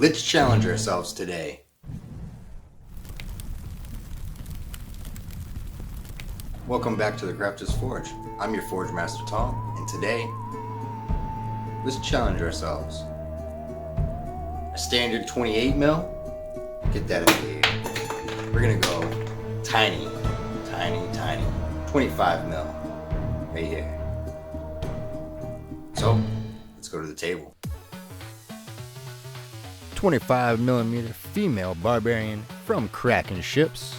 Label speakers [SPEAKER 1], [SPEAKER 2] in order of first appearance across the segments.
[SPEAKER 1] Let's challenge ourselves today. Welcome back to the Crafter's Forge. I'm your Forge Master Tom, and today, let's challenge ourselves. A standard 28 mil, get that in the air. We're gonna go tiny, 25 mil, right here. So, let's go to the table. 25mm female Barbarian from Krakenships.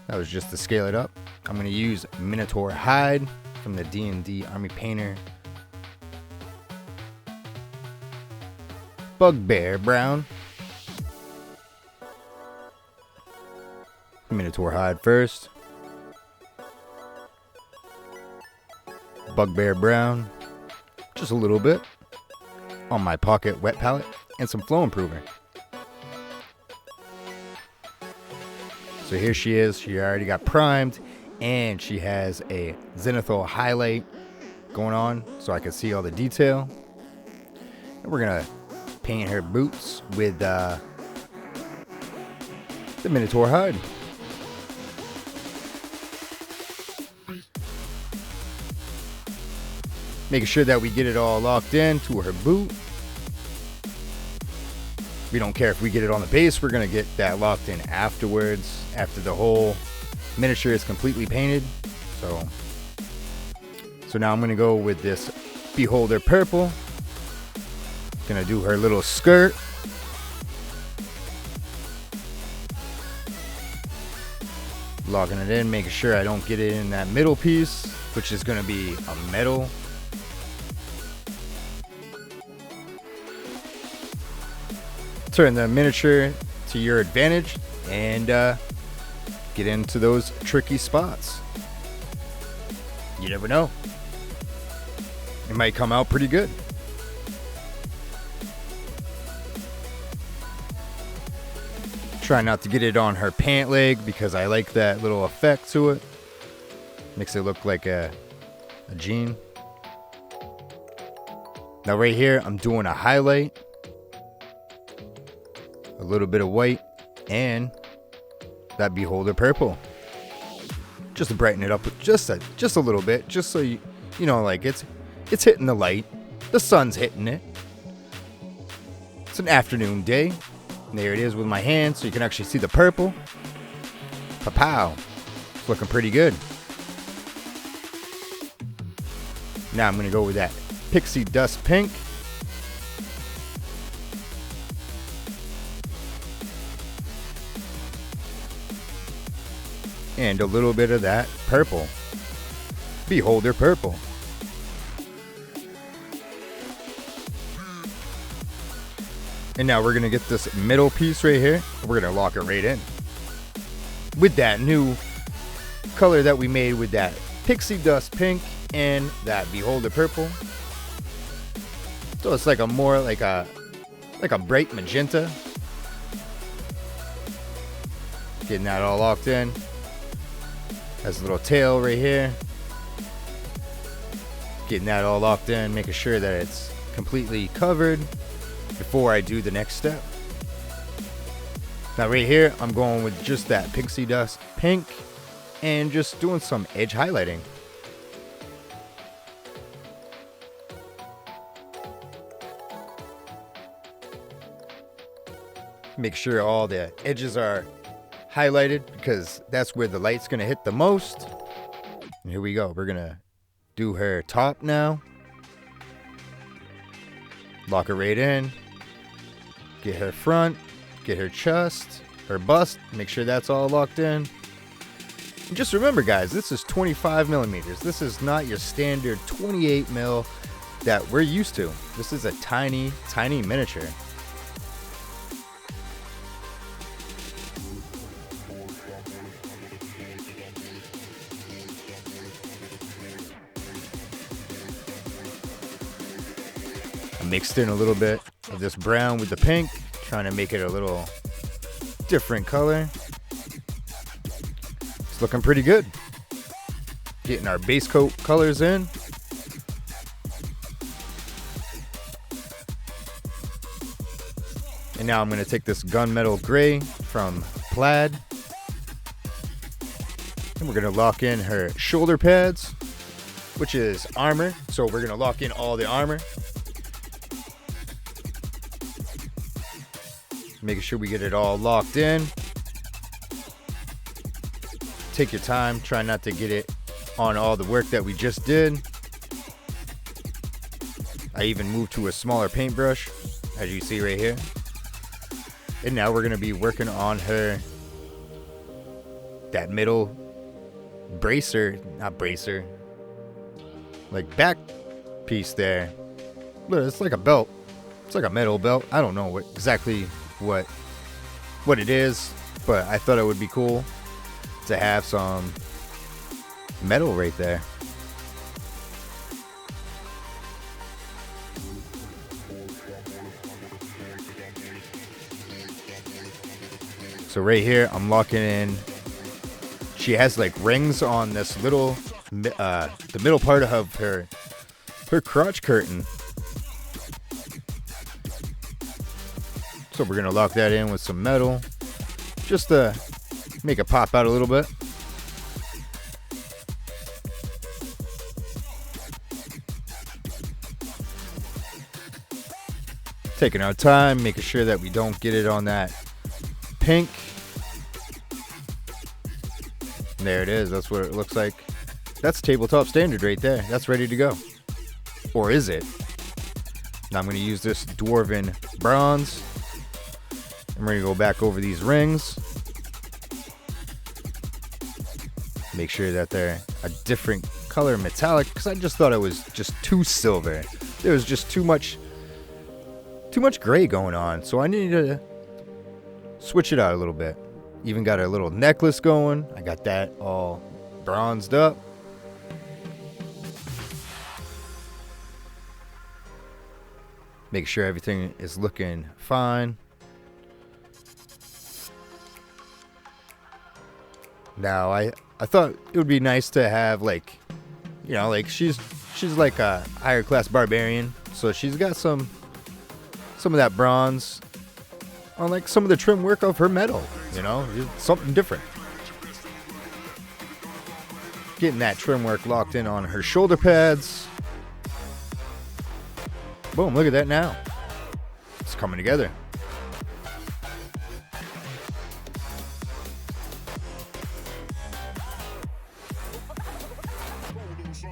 [SPEAKER 1] That was just to scale it up. I'm going to use Minotaur Hide from the D&D Army Painter. Bugbear Brown. Minotaur Hide first. Bugbear Brown. Just a little bit. On my pocket wet palette. And some flow improver. So here she is. She already got primed. And she has a zenithal highlight going on. So I can see all the detail. And we're going to paint her boots with the Minotaur Hide. Making sure that we get it all locked in to her boot. We don't care if we get it on the base, we're going to get that locked in afterwards, after the whole miniature is completely painted. So now I'm going to go with this Beholder Purple. Going to do her little skirt. Locking it in, making sure I don't get it in that middle piece, which is going to be a metal. Turn the miniature to your advantage and get into those tricky spots. You never know. It might come out pretty good. Try not to get it on her pant leg because I like that little effect to it. Makes it look like a jean. Now right here, I'm doing a highlight. A little bit of white and that Beholder Purple, just to brighten it up with just a little bit, just so you know, like it's hitting the light, the sun's hitting it. It's an afternoon day. And there it is with my hand, so you can actually see the purple. Pow! It's looking pretty good. Now I'm gonna go with that Pixie Dust Pink. And a little bit of that purple. Beholder Purple. And now we're going to get this middle piece right here. We're going to lock it right in. With that new color that we made with that Pixie Dust Pink and that Beholder Purple. So it's like a more like a bright magenta. Getting that all locked in. Has a little tail right here. Getting that all locked in, making sure that it's completely covered before I do the next step. Now right here, I'm going with just that Pixie Dust Pink and just doing some edge highlighting. Make sure all the edges are highlighted because that's where the light's gonna hit the most. And here we go. We're gonna do her top now. Lock her right in. Get her front. Get her chest. Her bust. Make sure that's all locked in. And just remember, guys, this is 25mm. This is not your standard 28 mil that we're used to. This is a tiny, tiny miniature. Mixed in a little bit of this brown with the pink, trying to make it a little different color. It's looking pretty good. Getting our base coat colors in. And now I'm going to take this gunmetal gray from plaid. And we're going to lock in her shoulder pads, which is armor. So we're going to lock in all the armor. Making sure we get it all locked in. Take your time. Try not to get it on all the work that we just did. I even moved to a smaller paintbrush, as you see right here. And now we're going to be working on her, that middle bracer, not bracer, like back piece there. Look, it's like a belt. It's like a metal belt. I don't know exactly what it is, but I thought it would be cool to have some metal right there. So right here, I'm locking in. She has like rings on this little, the middle part of her crotch curtain. So we're gonna lock that in with some metal, just to make it pop out a little bit. Taking our time, making sure that we don't get it on that pink. There it is. That's what it looks like. That's tabletop standard right there. That's ready to go. Or is it? Now I'm going to use this dwarven bronze. I'm going to go back over these rings. Make sure that they're a different color metallic, because I just thought it was just too silver. There was just too much gray going on. So I needed to switch it out a little bit. Even got a little necklace going. I got that all bronzed up. Make sure everything is looking fine. Now I thought it would be nice to have, like, you know, like she's like a higher class barbarian, so she's got some of that bronze on like some of the trim work of her metal, you know, something different. Getting that trim work locked in on her shoulder pads. Boom, look at that now. It's coming together.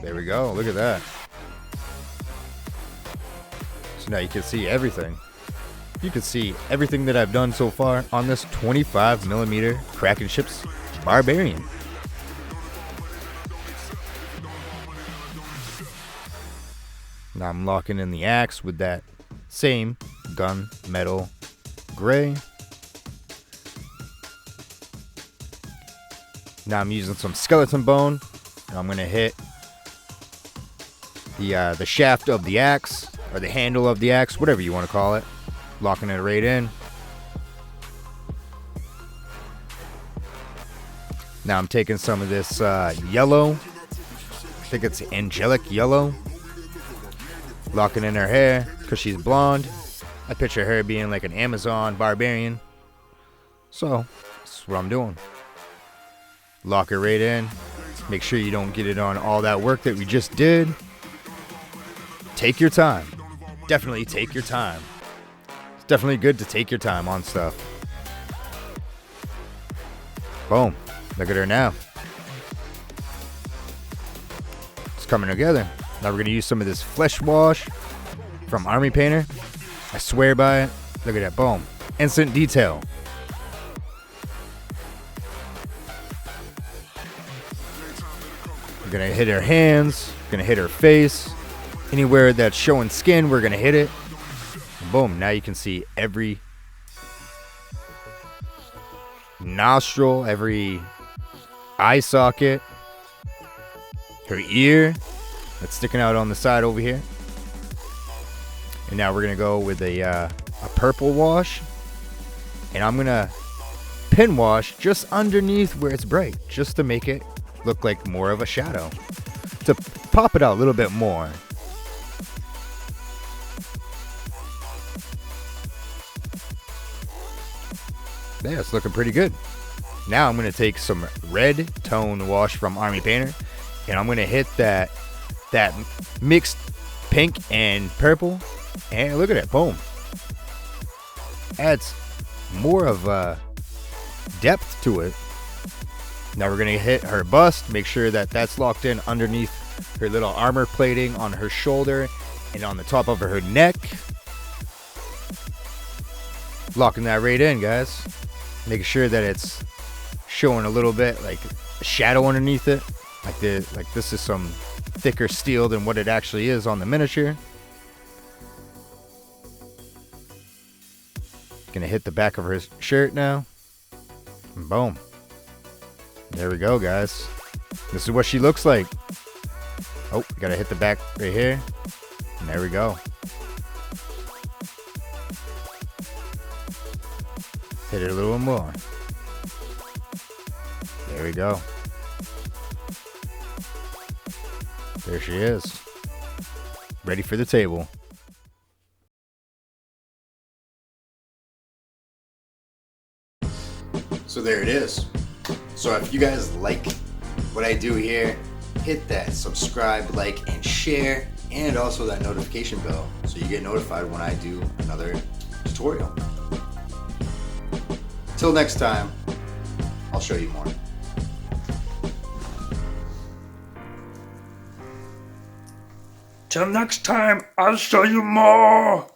[SPEAKER 1] There we go, look at that. So now you can see everything. You can see everything that I've done so far on this 25mm Krakenships Barbarian. Now I'm locking in the axe with that same gun metal gray. Now I'm using some skeleton bone. And I'm gonna hit the shaft of the axe, or the handle of the axe, whatever you want to call it. Locking it right in. Now I'm taking some of this yellow. I think it's angelic yellow. Locking in her hair because she's blonde. I picture her being like an Amazon barbarian. So that's what I'm doing. Lock it right in. Make sure you don't get it on all that work that we just did. Take your time. Definitely take your time. It's definitely good to take your time on stuff. Boom. Look at her now. It's coming together. Now we're going to use some of this flesh wash from Army Painter. I swear by it. Look at that. Boom. Instant detail. We're going to hit her hands. We're going to hit her face. Anywhere that's showing skin, we're going to hit it. Boom. Now you can see every nostril, every eye socket, her ear that's sticking out on the side over here. And now we're going to go with a purple wash. And I'm going to pin wash just underneath where it's bright, just to make it look like more of a shadow, to pop it out a little bit more. Yeah, it's looking pretty good. Now I'm going to take some red tone wash from Army Painter, and I'm going to hit that mixed pink and purple, and look at it, boom. Adds more of a depth to it. Now we're going to hit her bust, make sure that that's locked in underneath her little armor plating on her shoulder and on the top of her neck. Locking that right in, guys. Making sure that it's showing a little bit like a shadow underneath it. Like this is some thicker steel than what it actually is on the miniature. Gonna hit the back of her shirt now. And boom. There we go, guys. This is what she looks like. Oh, gotta hit the back right here. And there we go. Hit it a little more. There we go. There she is. Ready for the table. So there it is. So if you guys like what I do here, hit that subscribe, like, and share, and also that notification bell so you get notified when I do another tutorial. Till next time, I'll show you more.
[SPEAKER 2] Till next time, I'll show you more!